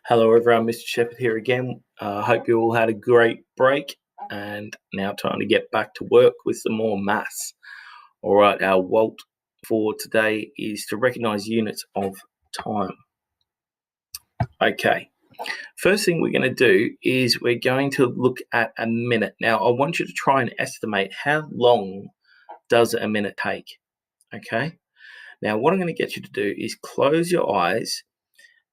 Hello everyone, Mr. Shepherd here again. Hope you all had a great break and now time to get back to work with some more maths. All right, our WALT for today is to recognize units of time. Okay, first thing we're going to do is we're going to look at a minute. Now, I want you to try and estimate how long does a minute take, okay? Now, what I'm going to get you to do is close your eyes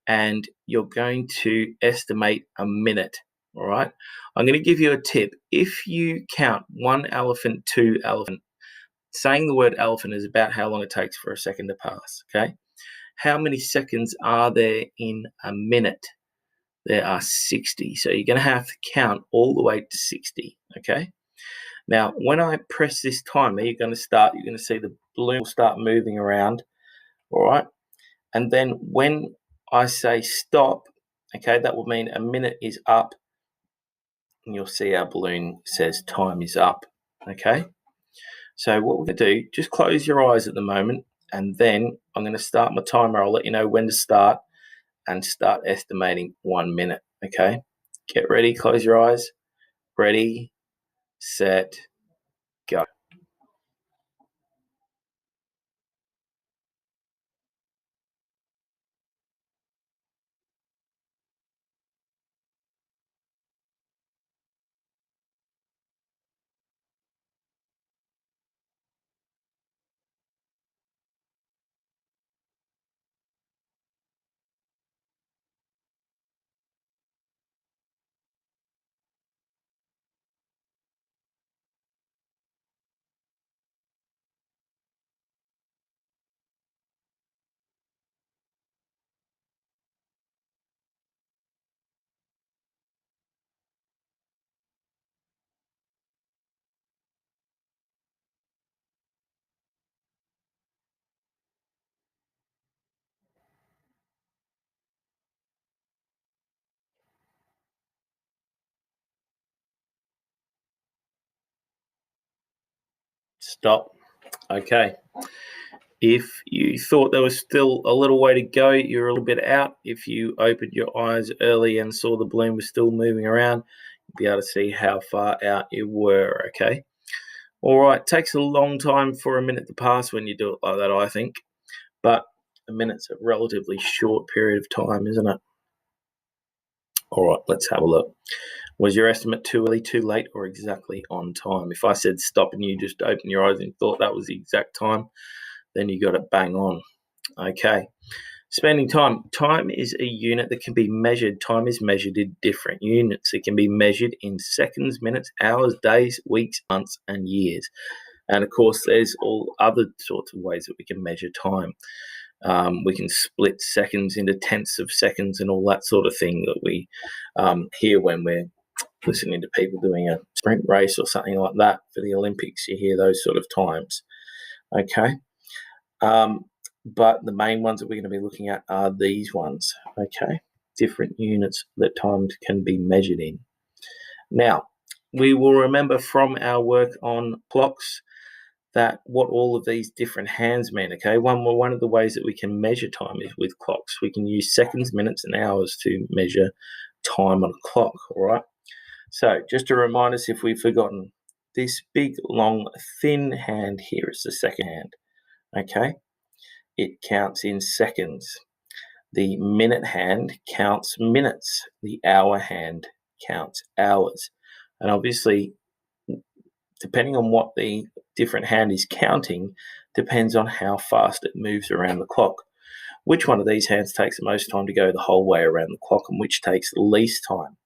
and you're going to estimate a minute. All right, I'm going to give you a tip. If you count one elephant, two elephant, saying the word elephant is about how long it takes for a second to pass. Okay, how many seconds are there in a minute? There are 60. So you're going to have to count all the way to 60. Okay, now when I press this timer, you're going to see the balloon will start moving around. All right, and then when I say stop, okay, that will mean a minute is up, and you'll see our balloon says time is up, okay? So what we're going to do, just close your eyes at the moment, and then I'm going to start my timer. I'll let you know when to start and start estimating 1 minute, okay? Get ready, close your eyes. Ready, set, go. Stop. Okay. If you thought there was still a little way to go, you're a little bit out. If you opened your eyes early and saw the balloon was still moving around, you'll be able to see how far out you were, okay? All right, takes a long time for a minute to pass when you do it like that, I think. But a minute's a relatively short period of time, isn't it? All right, let's have a look. Was your estimate too early, too late, or exactly on time? If I said stop and you just opened your eyes and thought that was the exact time, then you got it bang on. Okay. Spending time. Time is a unit that can be measured. Time is measured in different units. It can be measured in seconds, minutes, hours, days, weeks, months, and years. And of course, there's all other sorts of ways that we can measure time. We can split seconds into tenths of seconds and all that sort of thing that we hear when we're listening to people doing a sprint race or something like that for the Olympics. You hear those sort of times. Okay. But the main ones that we're going to be looking at are these ones, okay? Different units that time can be measured in. Now, we will remember from our work on clocks that what all of these different hands mean, okay? One of the ways that we can measure time is with clocks. We can use seconds, minutes, and hours to measure time on a clock, all right? So just to remind us if we've forgotten, this big, long, thin hand here is the second hand, okay? It counts in seconds. The minute hand counts minutes. The hour hand counts hours. And obviously, depending on what the different hand is counting, depends on how fast it moves around the clock. Which one of these hands takes the most time to go the whole way around the clock and which takes the least time?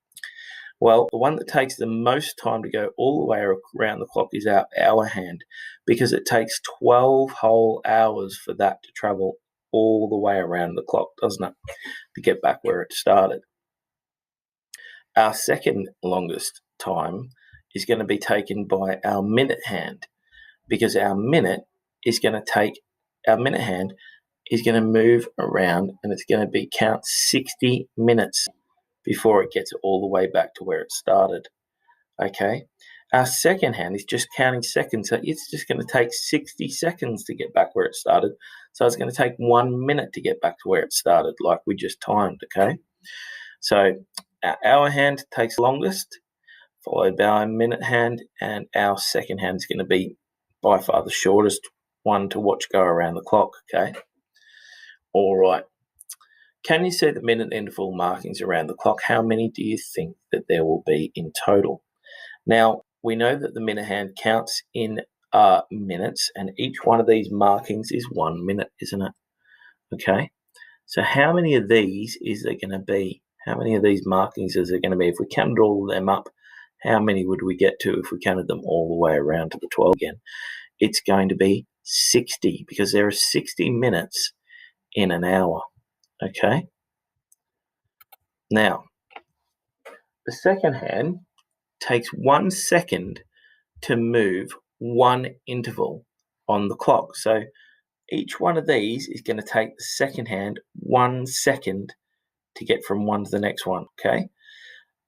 Well, the one that takes the most time to go all the way around the clock is our hour hand, because it takes 12 whole hours for that to travel all the way around the clock, doesn't it, to get back where it started. Our second longest time is going to be taken by our minute hand, because our minute hand is going to move around and it's going to count 60 minutes before it gets all the way back to where it started. Okay. Our second hand is just counting seconds. So it's just going to take 60 seconds to get back where it started. So it's going to take 1 minute to get back to where it started, like we just timed. Okay. So our hour hand takes longest, followed by our minute hand, and our second hand is going to be by far the shortest one to watch go around the clock, okay? All right. Can you see the minute interval markings around the clock? How many do you think that there will be in total? Now, we know that the minute hand counts in minutes, and each one of these markings is 1 minute, isn't it? Okay. So how many of these is there going to be? How many of these markings is there going to be? If we counted all of them up, how many would we get to if we counted them all the way around to the 12 again? It's going to be 60, because there are 60 minutes in an hour. Okay. Now, the second hand takes 1 second to move one interval on the clock. So each one of these is going to take the second hand 1 second to get from one to the next one, okay?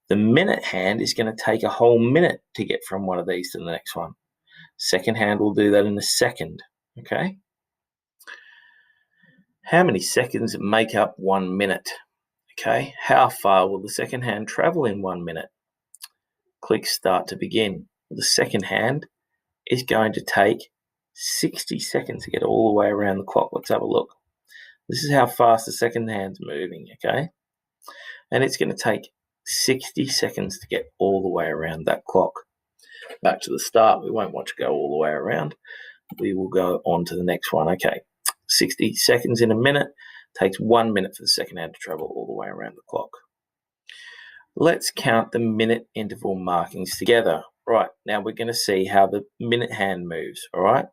The minute hand is going to take a whole minute to get from one of these to the next one. Second hand will do that in a second, okay? How many seconds make up 1 minute? Okay, how far will the second hand travel in 1 minute? Click start to begin. The second hand is going to take 60 seconds to get all the way around the clock. Let's have a look. This is how fast the second hand's moving, okay? And it's going to take 60 seconds to get all the way around that clock. Back to the start. We won't watch it go all the way around. We will go on to the next one. Okay, 60 seconds in a minute. Takes 1 minute for the second hand to travel all the way around the clock. Let's count the minute interval markings together. Right, now we're going to see how the minute hand moves, all right?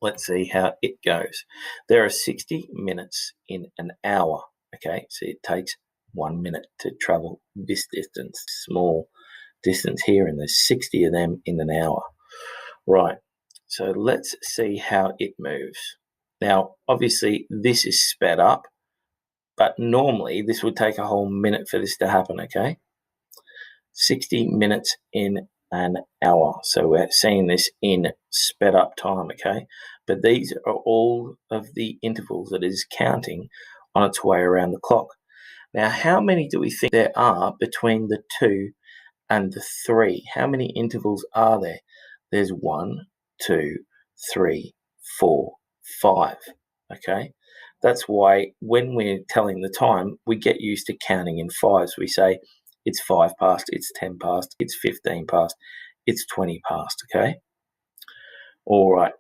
Let's see how it goes. There are 60 minutes in an hour, okay? So it takes 1 minute to travel this distance, small distance here, and there's 60 of them in an hour. Right, so let's see how it moves. Now, obviously, this is sped up, but normally this would take a whole minute for this to happen, okay? 60 minutes in an hour. So we're seeing this in sped up time, okay? But these are all of the intervals that it is counting on its way around the clock. Now, how many do we think there are between the 2 and the 3? How many intervals are there? There's 1, 2, 3, 4, 5, okay? That's why when we're telling the time, we get used to counting in fives. We say it's 5 past, it's 10 past, it's 15 past, it's 20 past, okay? All right,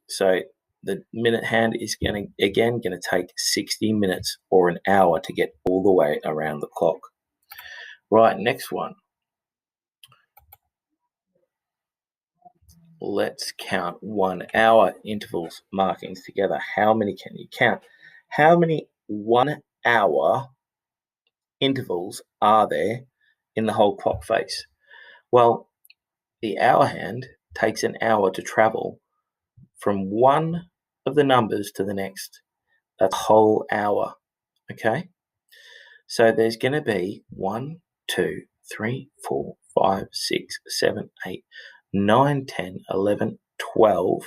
so the minute hand is going to take 60 minutes or an hour to get all the way around the clock. Right, next one. Let's count 1 hour intervals markings together. How many can you count? How many 1 hour intervals are there in the whole clock face? Well, the hour hand takes an hour to travel from one of the numbers to the next. That's a whole hour, okay? So there's going to be 1, 2, 3, 4, 5, 6, 7, 8, 9, 10, 11, 12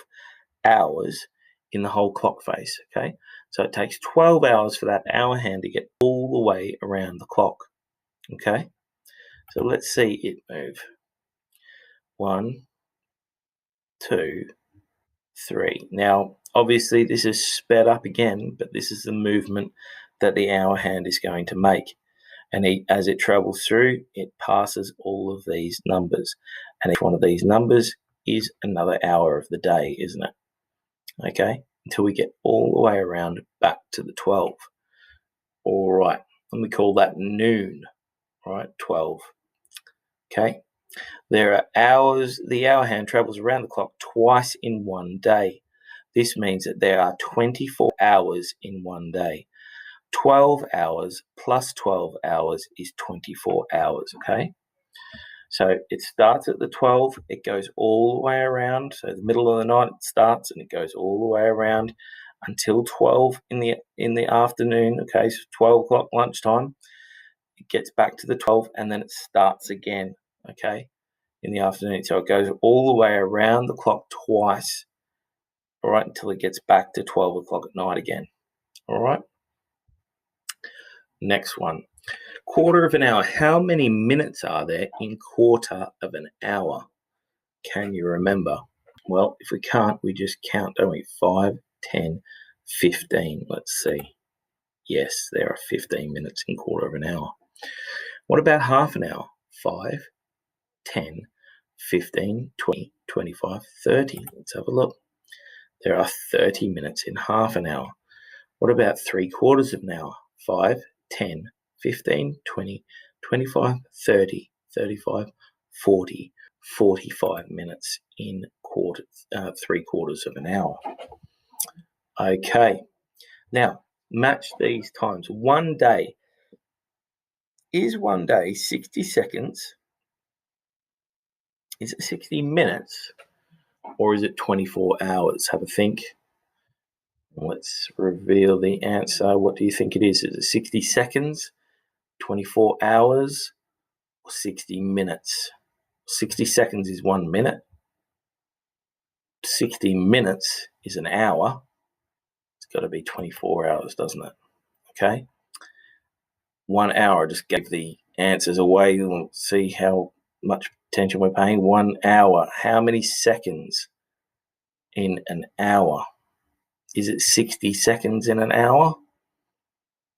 hours in the whole clock face, okay? So it takes 12 hours for that hour hand to get all the way around the clock, okay? So let's see it move. 1, 2, 3. Now, obviously, this is sped up again, but this is the movement that the hour hand is going to make. And as it travels through, it passes all of these numbers. And each one of these numbers is another hour of the day, isn't it? Okay, until we get all the way around back to the 12. All right, and we call that noon, right? 12. Okay, there are hours. The hour hand travels around the clock twice in one day. This means that there are 24 hours in one day. 12 hours plus 12 hours is 24 hours, okay? So it starts at the 12, it goes all the way around. So the middle of the night it starts and it goes all the way around until 12 in the afternoon, okay? So 12 o'clock lunchtime, it gets back to the 12 and then it starts again, okay, in the afternoon. So it goes all the way around the clock twice, all right, until it gets back to 12 o'clock at night again, all right? Next one. quarter of an hour. How many minutes are there in quarter of an hour? Can you remember? Well, if we can't, we just count, don't we? 5, 10, 15. Let's see. Yes, there are 15 minutes in quarter of an hour. What about half an hour? 5, 10, 15, 20, 25, 30. Let's have a look. There are 30 minutes in half an hour. What about 3/4 of an hour? 5, 10, 15, 20, 25, 30, 35, 40, 45 minutes in 3/4 of an hour. Okay, now match these times. One day. Is one day 60 seconds? Is it 60 minutes? Or is it 24 hours? Have a think. Let's reveal the answer. What do you think it is? Is it 60 seconds, 24 hours, or 60 minutes? 60 seconds is 1 minute. 60 minutes is an hour. It's got to be 24 hours, doesn't it? Okay. 1 hour, just gave the answers away. We'll see how much attention we're paying. 1 hour. How many seconds in an hour? Is it 60 seconds in an hour?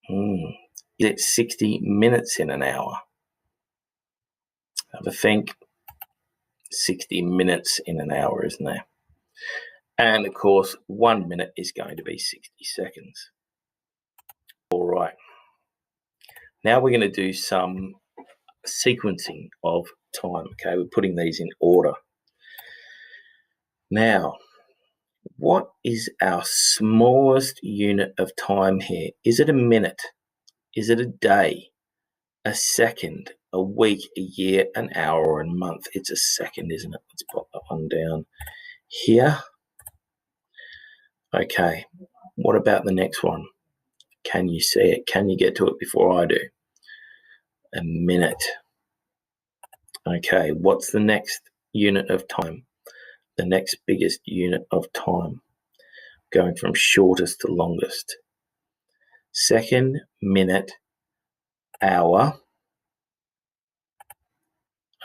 Is it 60 minutes in an hour? Have a think. 60 minutes in an hour, isn't there? And of course, 1 minute is going to be 60 seconds. All right. Now we're going to do some sequencing of time. Okay, we're putting these in order. Now, what is our smallest unit of time here? Is it a minute? Is it a day? A second? A week? A year? An hour? Or a month? It's a second, isn't it? Let's pop that one down here. Okay, what about the next one? Can you see it? Can you get to it before I do? A minute. Okay, what's the next unit of time? The next biggest unit of time, going from shortest to longest. Second, minute, hour.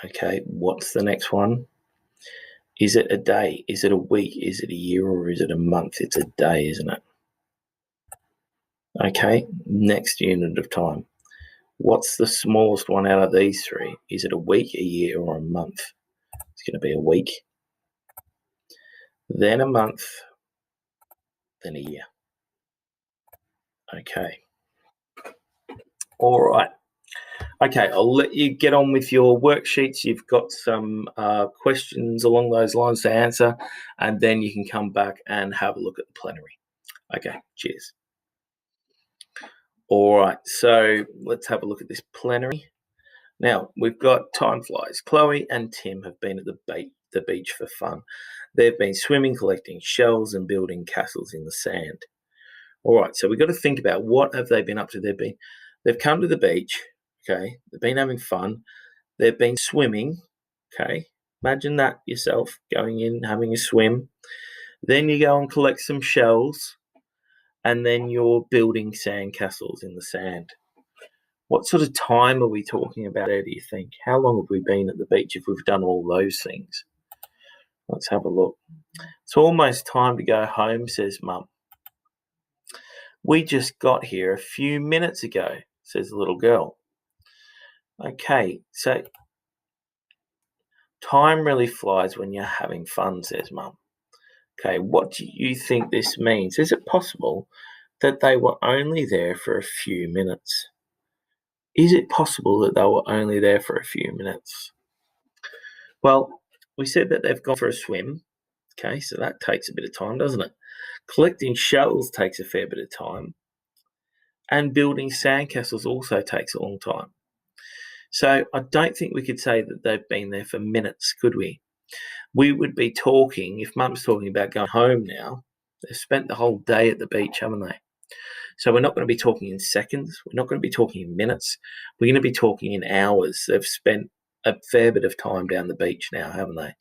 Okay, what's the next one? Is it a day? Is it a week? Is it a year? Or is it a month? It's a day, isn't it? Okay, next unit of time. What's the smallest one out of these three? Is it a week, a year, or a month? It's going to be a week, then a month, then a year. Okay. All right. Okay, I'll let you get on with your worksheets. You've got some questions along those lines to answer, and then you can come back and have a look at the plenary. Okay, cheers. All right, so let's have a look at this plenary. Now, we've got time flies. Chloe and Tim have been at the beach for fun. They've been swimming, collecting shells, and building castles in the sand. All right, so we've got to think about what have they been up to. They've come to the beach, okay? They've been having fun. They've been swimming, okay? Imagine that yourself, going in, having a swim. Then you go and collect some shells, and then you're building sand castles in the sand. What sort of time are we talking about there, do you think? How long have we been at the beach if we've done all those things? Let's have a look. It's almost time to go home, says Mum. We just got here a few minutes ago, says the little girl. Okay, so time really flies when you're having fun, says Mum. Okay, what do you think this means? Is it possible that they were only there for a few minutes? Is it possible that they were only there for a few minutes? Well, we said that they've gone for a swim. Okay, so that takes a bit of time, doesn't it? Collecting shells takes a fair bit of time. And building sandcastles also takes a long time. So I don't think we could say that they've been there for minutes, could we? We would be talking, if Mum's talking about going home now, they've spent the whole day at the beach, haven't they? So we're not going to be talking in seconds. We're not going to be talking in minutes. We're going to be talking in hours. They've spent a fair bit of time down the beach now, haven't they?